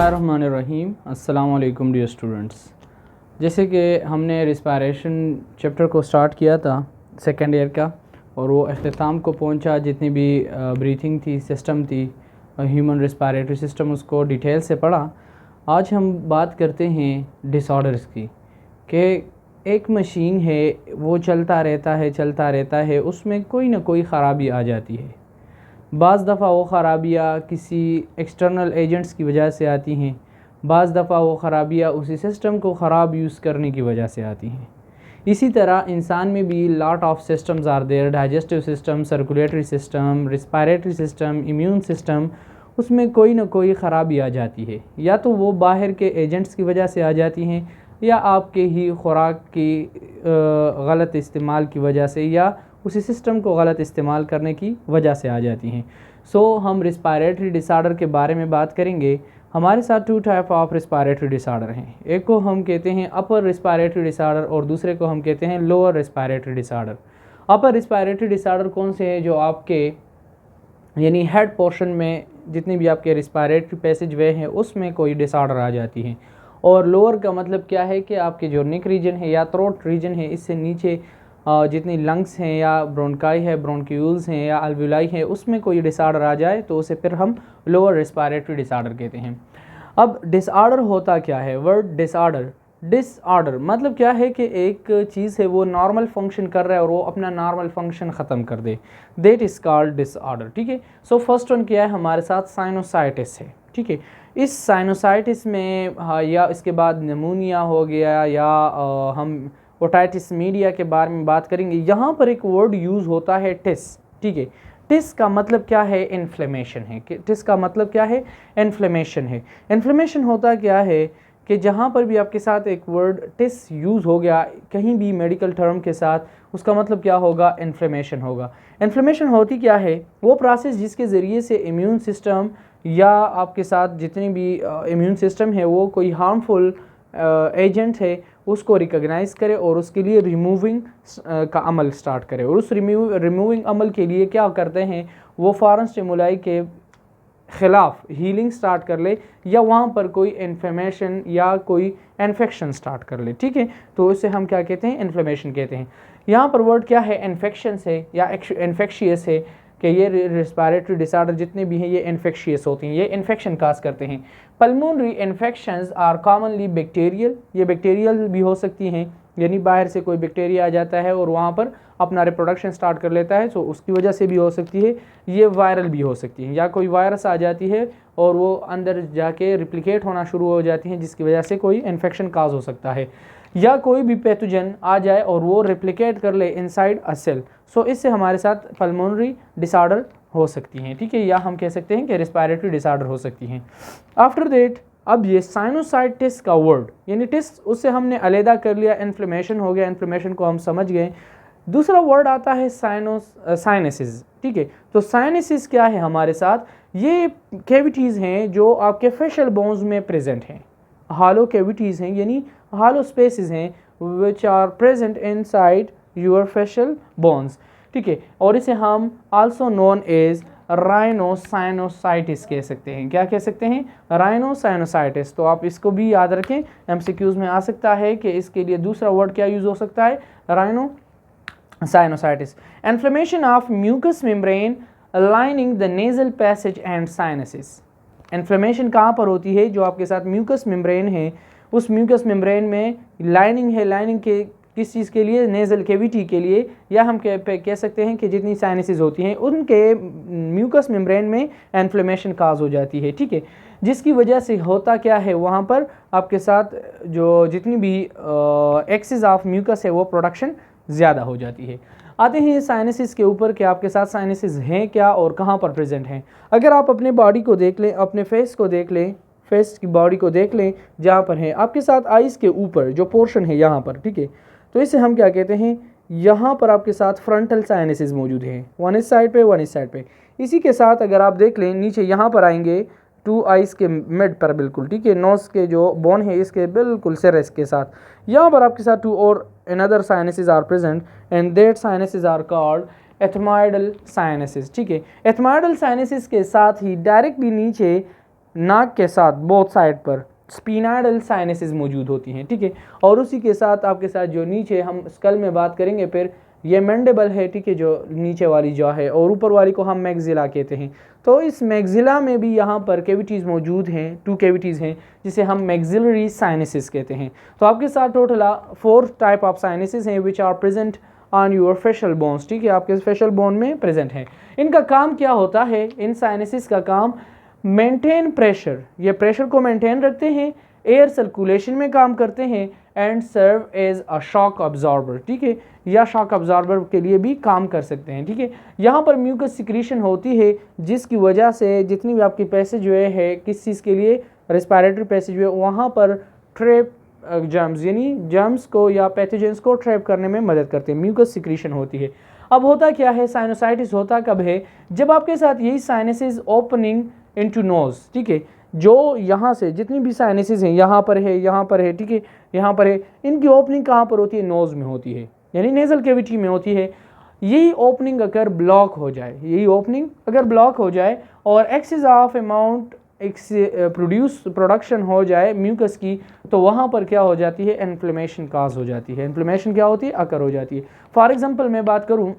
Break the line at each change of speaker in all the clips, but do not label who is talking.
बिस्मिल्लाहिर्रहमानिर्रहीम। अस्सलाम वालेकुम डियर स्टूडेंट्स। जैसे कि हमने रिस्पायरेशन चैप्टर को स्टार्ट किया था सेकेंड ईयर का, और वो अख्ताम को पहुंचा। जितनी भी ब्रीथिंग थी, सिस्टम थी, ह्यूमन रिस्पायरेटरी सिस्टम, उसको डिटेल से पढ़ा। आज हम बात करते हैं डिसऑर्डर्स की, कि एक मशीन है, वो चलता रहता है, उसमें कोई ना कोई ख़राबी आ जाती है। बाज़ दफ़ा वो ख़राबियाँ किसी एक्सटर्नल एजेंट्स की वजह से आती हैं, बाज़ दफ़ा वो ख़राबियाँ उसी सिस्टम को ख़राब यूज़ करने की वजह से आती हैं। इसी तरह इंसान में भी lot of systems are there, digestive system, circulatory system, respiratory system, immune system, उसमें कोई ना कोई ख़राबी आ जाती है। या तो वो बाहर के एजेंट्स की वजह से आ जाती हैं, या आपके ही खुराक की गलत इस्तेमाल की वजह से, या उसी सिस्टम को गलत इस्तेमाल करने की वजह से आ जाती हैं। हम रिस्पायरेटरी डिसऑर्डर के बारे में बात करेंगे। हमारे साथ two type of respiratory disorder हैं। एक को हम कहते हैं अपर रिस्पायरेटरी डिसऑर्डर, और दूसरे को हम कहते हैं lower respiratory disorder. Upper respiratory disorder कौन से हैं? जो आपके यानी हेड पोर्शन में जितनी भी आपके रिस्पायरेटरी पैसेज वे हैं, उसमें कोई डिसऑर्डर आ जाती हैं। और लोअर का मतलब क्या है कि आपके जो नेक रीजन है या थ्रोट रीजन है, इससे नीचे जितनी लंग्स हैं, या ब्रोंकाई है, ब्रोंक्यूल्स हैं, या अल्वुलाई है, उसमें कोई डिसऑर्डर आ जाए तो उसे फिर हम लोअर रिस्पायरेटरी डिसऑर्डर कहते हैं। अब डिसऑर्डर होता क्या है? वर्ड डिसऑर्डर मतलब क्या है कि एक चीज़ है वो नॉर्मल फंक्शन कर रहा है और वो अपना नॉर्मल फंक्शन ख़त्म कर दे, दैट इज़ कॉल्ड डिसऑर्डर। ठीक है। फर्स्ट वन क्या है हमारे साथ? साइनोसाइटिस है। ठीक है। इस साइनोसाइटिस में या इसके बाद निमोनिया हो गया, या हम ओटाइटिस मीडिया के बारे में बात करेंगे। यहाँ पर एक वर्ड यूज़ होता है टिस। ठीक है। टिस का मतलब क्या है? इन्फ्लेमेशन है। टिस का मतलब क्या है? इन्फ्लेमेशन है। इन्फ्लेमेशन होता क्या है कि जहाँ पर भी आपके साथ एक वर्ड टिस यूज़ हो गया कहीं भी मेडिकल टर्म के साथ, उसका मतलब क्या होगा? इन्फ्लेमेशन होगा। इन्फ्लेमेशन होती क्या है? वो प्रोसेस जिसके ज़रिए से इम्यून सिस्टम या आपके साथ जितनी भी इम्यून सिस्टम है वो कोई हार्मफुल एजेंट है उसको रिकॉग्नाइज़ करे और उसके लिए रिमूविंग का अमल स्टार्ट करे। और उस रिमूविंग अमल के लिए क्या करते हैं? वो फॉरेन स्टिमुलाई के ख़िलाफ़ हीलिंग स्टार्ट कर ले, या वहाँ पर कोई इन्फ्लेमेशन या कोई इन्फेक्शन स्टार्ट कर ले। ठीक है। तो इसे हम क्या कहते हैं? इन्फ्लेमेशन कहते हैं। यहाँ पर वर्ड क्या है? इन्फेक्शन है या इन्फेक्शियस है, कि ये रिस्पायरेटरी डिसऑर्डर जितने भी हैं ये इन्फेक्शियस होती हैं, ये इन्फेक्शन काज करते हैं। Pulmonary infections are commonly bacterial, ये बैक्टीरियल भी हो सकती हैं, यानी बाहर से कोई बैक्टीरिया आ जाता है और वहाँ पर अपना रिप्रोडक्शन स्टार्ट कर लेता है, तो उसकी वजह से भी हो सकती है। ये वायरल भी हो सकती है, या कोई वायरस आ जाती है और वो अंदर जाके रिप्लिकेट होना शुरू हो जाती हैं, जिसकी वजह से कोई इन्फेक्शन काज हो सकता है। या कोई भी पैथोजन आ जाए और वो रिप्लिकेट कर ले इनसाइड अ सेल, इससे हमारे साथ पल्मोनरी डिसऑर्डर हो सकती हैं। ठीक है। या हम कह सकते हैं कि रिस्पायरेटरी डिसऑर्डर हो सकती हैं। आफ्टर दैट अब ये साइनोसाइटिस का वर्ड, यानी टिस उससे हमने अलहदा कर लिया, इन्फ्लेमेशन हो गया, इन्फ्लेमेशन को हम समझ गए। दूसरा वर्ड आता है साइनसिस। ठीक है। तो साइनसिस क्या है हमारे साथ? ये कैविटीज़ हैं जो आपके फेशियल बोन्स में प्रेजेंट हैं, हॉलो कैविटीज़ हैं, यानी हॉलो स्पेसेस हैं which are present inside your facial bones. ठीक है। और इसे हम आल्सो नोन एज राइनोसाइनोसाइटिस कह सकते हैं। क्या कह सकते हैं? राइनोसाइनोसाइटिस। तो आप इसको भी याद रखें, एमसीक्यूज में आ सकता है कि इसके लिए दूसरा वर्ड क्या यूज़ हो सकता है? Rhinosinusitis. Inflammation of mucus membrane lining the nasal passage and sinuses. Inflammation कहाँ पर होती है? जो आपके साथ म्यूकस मेम्ब्रेन है, उस म्यूकस मेम्ब्रेन में लाइनिंग है। लाइनिंग के किस चीज़ के लिए? नेज़ल कैविटी के लिए, या हम कह सकते हैं कि जितनी साइनसेस होती हैं उनके म्यूकस मेम्ब्रेन में इन्फ्लेमेशन काज हो जाती है। ठीक है। जिसकी वजह से होता क्या है, वहाँ पर आपके साथ जो जितनी भी एक्सेस ऑफ म्यूकस है वो प्रोडक्शन ज़्यादा हो जाती है। आते हैं साइनसिस के ऊपर कि आपके साथ साइनसिस हैं क्या और कहाँ पर प्रेजेंट हैं। अगर आप अपने बॉडी को देख लें, अपने फेस को देख लें, फेस की बॉडी को देख लें, जहाँ पर है आपके साथ आइज़ के ऊपर जो पोर्शन है यहाँ पर। ठीक है। तो इसे हम क्या कहते हैं? यहाँ पर आपके साथ फ्रंटल साइनसिस मौजूद हैं, वन इस साइड पे, वन इस साइड पे। इसी के साथ अगर आप देख लें नीचे यहाँ पर आएंगे टू आइज़ के मिड पर बिल्कुल। ठीक है। नोज़ के जो बोन है इसके बिल्कुल सिर के साथ यहाँ पर आपके साथ टू और another sinuses are present, and that sinuses are called ethmoidal sinuses. ठीक है। एथमाइडल साइनसिस के साथ ही डायरेक्टली नीचे नाक के साथ बोथ साइड पर स्पिनाइडल साइनसेस मौजूद होती हैं, ठीक है। और उसी के साथ आपके साथ जो नीचे हम स्कल में बात करेंगे फिर ये मैंडिबल है, ठीक है, जो नीचे वाली जॉ है, और ऊपर वाली को हम मैक्सिला कहते हैं। तो इस मैक्सिला में भी यहाँ पर कैविटीज़ मौजूद हैं, 2 कैविटीज़ हैं जिसे हम मैक्सिलरी साइनसेस कहते हैं। तो आपके साथ टोटल 4 टाइप ऑफ साइनसेस हैं which are present on your facial bones, ठीक है, आपके फेशियल बोन में प्रेजेंट है। इनका काम क्या होता है? इन साइनसेस का काम मेंटेन प्रेशर, ये प्रेशर को मेंटेन रखते हैं, एयर सर्कुलेशन में काम करते हैं, and serve as a shock absorber, ठीक है, या शॉक अब्जॉर्बर के लिए भी काम कर सकते हैं, ठीक है। यहाँ पर म्यूकस सिक्रीशन होती है जिसकी वजह से जितनी भी आपकी पैसेज वे है किस चीज़ के लिए, रेस्पिरेटरी पैसेज वे, वहाँ पर ट्रैप जर्म्स यानी जर्म्स को या पैथोजेंस को ट्रैप करने में मदद करते हैं, म्यूकस सिक्रीशन होती है। अब होता क्या है, साइनोसाइटिस होता कब है? जब आपके साथ यही साइनसेस ओपनिंग इनटू नोज, ठीक है, जो यहाँ से जितनी भी साइनसेस हैं, यहाँ पर है, यहाँ पर है, ठीक है, यहाँ पर है, इनकी ओपनिंग कहाँ पर होती है? नोज में होती है, यानी नेजल कैविटी में होती है। यही ओपनिंग अगर ब्लॉक हो जाए, यही ओपनिंग अगर ब्लॉक हो जाए और एक्सेस ऑफ अमाउंट प्रोडक्शन हो जाए म्यूकस की, तो वहाँ पर क्या हो जाती है? इन्फ्लेमेशन काज हो जाती है। इन्फ्लेमेशन क्या होती है? अकर हो जाती है। फॉर एग्जांपल मैं बात करूँ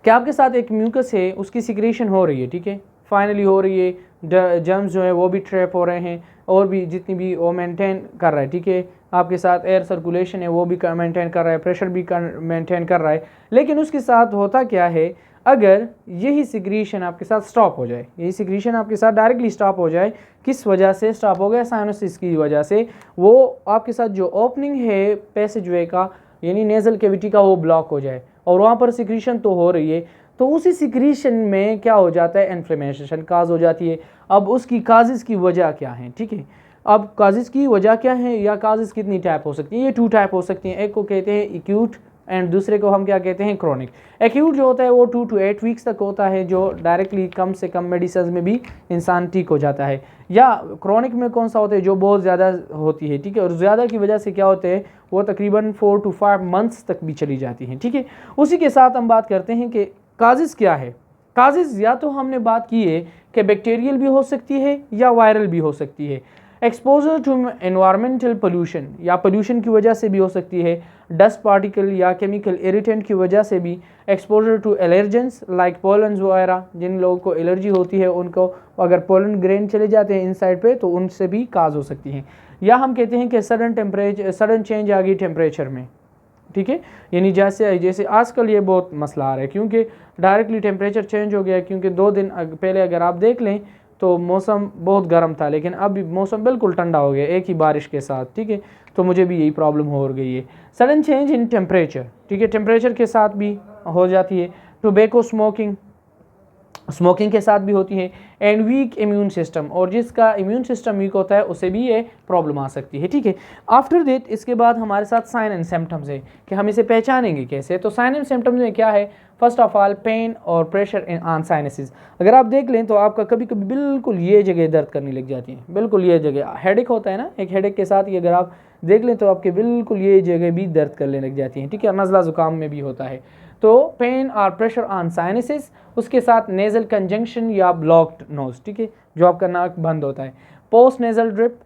कि आपके साथ एक म्यूकस है, उसकी सिक्रेशन हो रही है, ठीक है, फाइनली हो रही है, जर्म्स जो है वो भी ट्रैप हो रहे हैं, और भी जितनी भी वो मेंटेन कर रहा है, ठीक है, आपके साथ एयर सर्कुलेशन है वो भी मेंटेन कर रहा है, प्रेशर भी मेंटेन कर रहा है। लेकिन उसके साथ होता क्या है, अगर यही सिक्रीशन आपके साथ स्टॉप हो जाए, यही सिक्रीशन आपके साथ डायरेक्टली स्टॉप हो जाए, किस वजह से स्टॉप हो गया? साइनोसिस की वजह से। वो आपके साथ जो ओपनिंग है पैसेजवे का यानी नेजल कैविटी का, वो ब्लॉक हो जाए, और वहाँ पर सिक्रीशन तो हो रही है, तो उसी सिक्रीशन में क्या हो जाता है? इन्फ्लेमेशन काज हो जाती है। अब उसकी काजेज़ की वजह क्या है, ठीक है, अब काजेज़ की वजह क्या है या काजेज़ कितनी टाइप हो सकती है? ये 2 टाइप हो सकती हैं। एक को कहते हैं एक्यूट एंड दूसरे को हम क्या कहते हैं? क्रॉनिक। एक्यूट जो होता है वो 2 to 8 वीक्स तक होता है, जो डायरेक्टली कम से कम मेडिसिन में भी इंसान ठीक हो जाता है। या क्रॉनिक में कौन सा होता है? जो बहुत ज़्यादा होती है, ठीक है, और ज़्यादा की वजह से क्या होते हैं, वो तकरीबन 4 to 5 मंथ्स तक भी चली जाती हैं, ठीक है। उसी के साथ हम बात करते हैं कि काजेज़ क्या है। काजेज़ या तो हमने बात की है कि बैक्टीरियल भी हो सकती है या वायरल भी हो सकती है। एक्सपोजर टू एनवायरमेंटल पोल्यूशन, या पोल्यूशन की वजह से भी हो सकती है, डस्ट पार्टिकल या केमिकल इरिटेंट की वजह से भी, exposure to allergens like pollen वगैरह, जिन लोगों को एलर्जी होती है उनको अगर पोलन ग्रेन चले जाते हैं इनसाइड पे तो उनसे भी काज हो सकती हैं। या हम कहते हैं कि सडन चेंज आ गई टेम्परेचर में, ठीक है, यानी जैसे आजकल ये बहुत मसला आ रहा है क्योंकि डायरेक्टली टेम्परेचर चेंज हो गया, क्योंकि 2 दिन पहले अगर आप देख लें तो मौसम बहुत गर्म था, लेकिन अब मौसम बिल्कुल ठंडा हो गया एक ही बारिश के साथ, ठीक है। तो मुझे भी यही प्रॉब्लम हो गई है, सडन चेंज इन टेम्परेचर, ठीक है, टेम्परेचर के साथ भी हो जाती है। टोबैको स्मोकिंग के साथ भी होती है। एंड वीक इम्यून सिस्टम, और जिसका इम्यून सिस्टम वीक होता है उसे भी ये प्रॉब्लम आ सकती है, ठीक है। आफ्टर दैट इसके बाद हमारे साथ साइन एंड सिम्टम्स है कि हम इसे पहचानेंगे कैसे। तो साइन एंड सिम्टम्स में क्या है? फर्स्ट ऑफ ऑल पेन और प्रेशर इन ऑन साइनसेस। अगर आप देख लें तो आपका कभी कभी बिल्कुल ये जगह दर्द करने लग जाती है, बिल्कुल ये जगह, हेडेक होता है ना, एक हेडेक के साथ ये अगर आप देख लें तो आपके बिल्कुल ये जगह भी दर्द करने लग जाती हैं, ठीक है। नज़ला ज़ुकाम में भी होता है। तो पेन और प्रेशर ऑन साइनसेस, उसके साथ नेज़ल कंजंक्शन या ब्लॉक्ड नोज, ठीक है, जो आपका नाक बंद होता है। पोस्ट नेज़ल ड्रिप,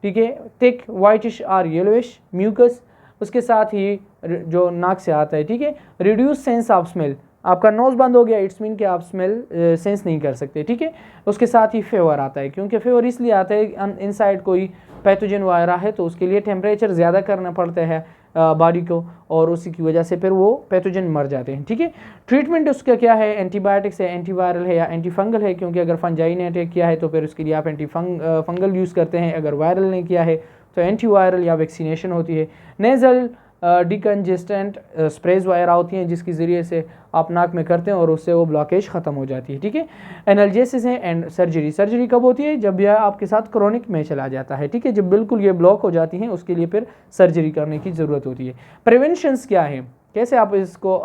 ठीक है, थिक वाइटिश और येलोइश म्यूकस, उसके साथ ही जो नाक से आता है, ठीक है। रिड्यूस सेंस ऑफ स्मेल, आपका नोज़ बंद हो गया, इट्स मीन कि आप स्मेल सेंस नहीं कर सकते, ठीक है। उसके साथ ही फेवर आता है, क्योंकि फेवर इसलिए आता है इनसाइड कोई पैथोजन वगैरह है तो उसके लिए टेम्परेचर ज़्यादा करना पड़ता है बॉडी को, और उसी की वजह से फिर वो पैथोजन मर जाते हैं, ठीक है। ट्रीटमेंट उसका क्या है? एंटीबायोटिक्स है, एंटीवायरल है या एंटीफंगल है, क्योंकि अगर फंजाई ने अटैक किया है तो फिर उसके लिए आप फंगल यूज़ करते हैं, अगर वायरल ने किया है तो एंटीवायरल या वैक्सीनेशन होती है। नेज़ल डिकंजेस्टेंट स्प्रेज वगैरह होती हैं जिसके ज़रिए से आप नाक में करते हैं और उससे वो ब्लॉकेज ख़त्म हो जाती है, ठीक है। एनाल्जेसिस है एंड सर्जरी, सर्जरी कब होती है? जब यह आपके साथ क्रोनिक में चला जाता है, ठीक है, जब बिल्कुल ये ब्लॉक हो जाती हैं उसके लिए फिर सर्जरी करने की ज़रूरत होती है। प्रिवेंशंस क्या है, कैसे आप इसको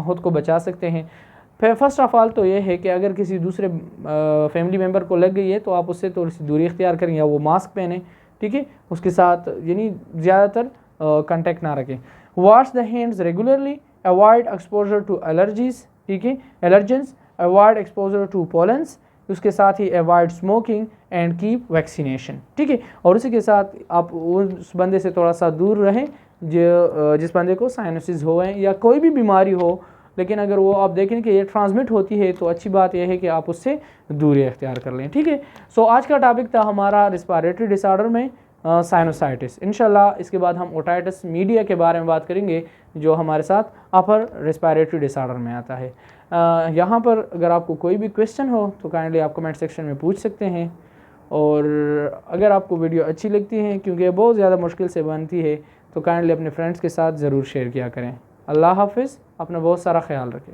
खुद को बचा सकते हैं? फर्स्ट ऑफ ऑल तो ये है कि अगर किसी दूसरे फैमिली मेम्बर को लग गई है तो आप उससे थोड़ी सी दूरी इख्तियार करें या वो मास्क पहने, ठीक है, उसके साथ यानी ज़्यादातर कांटेक्ट ना रखें। Wash the hands regularly, avoid exposure to allergies, ठीक है, allergens, avoid exposure to pollens, उसके साथ ही avoid smoking and keep vaccination, ठीक है। और उसी के साथ आप उस बंदे से थोड़ा सा दूर रहें जिस बंदे को साइनसिस हो या कोई भी बीमारी हो, लेकिन अगर वो आप देखें कि ये ट्रांसमिट होती है तो अच्छी बात यह है कि आप उससे दूरी इख्तियार कर लें, ठीक है। सो आज का टॉपिक था हमारा रिस्पायरेटरी डिसऑर्डर में साइनोसाइटिस। इंशाल्लाह इसके बाद हम ओटाइटिस मीडिया के बारे में बात करेंगे जो हमारे साथ अपर रिस्पायरेटरी डिसऑर्डर में आता है। यहाँ पर अगर आपको कोई भी क्वेश्चन हो तो काइंडली आप कमेंट सेक्शन में पूछ सकते हैं, और अगर आपको वीडियो अच्छी लगती है क्योंकि ये बहुत ज़्यादा मुश्किल से बनती है तो काइंडली अपने फ्रेंड्स के साथ ज़रूर शेयर किया करें। अल्लाह हाफिज़, अपना बहुत सारा ख्याल रखें।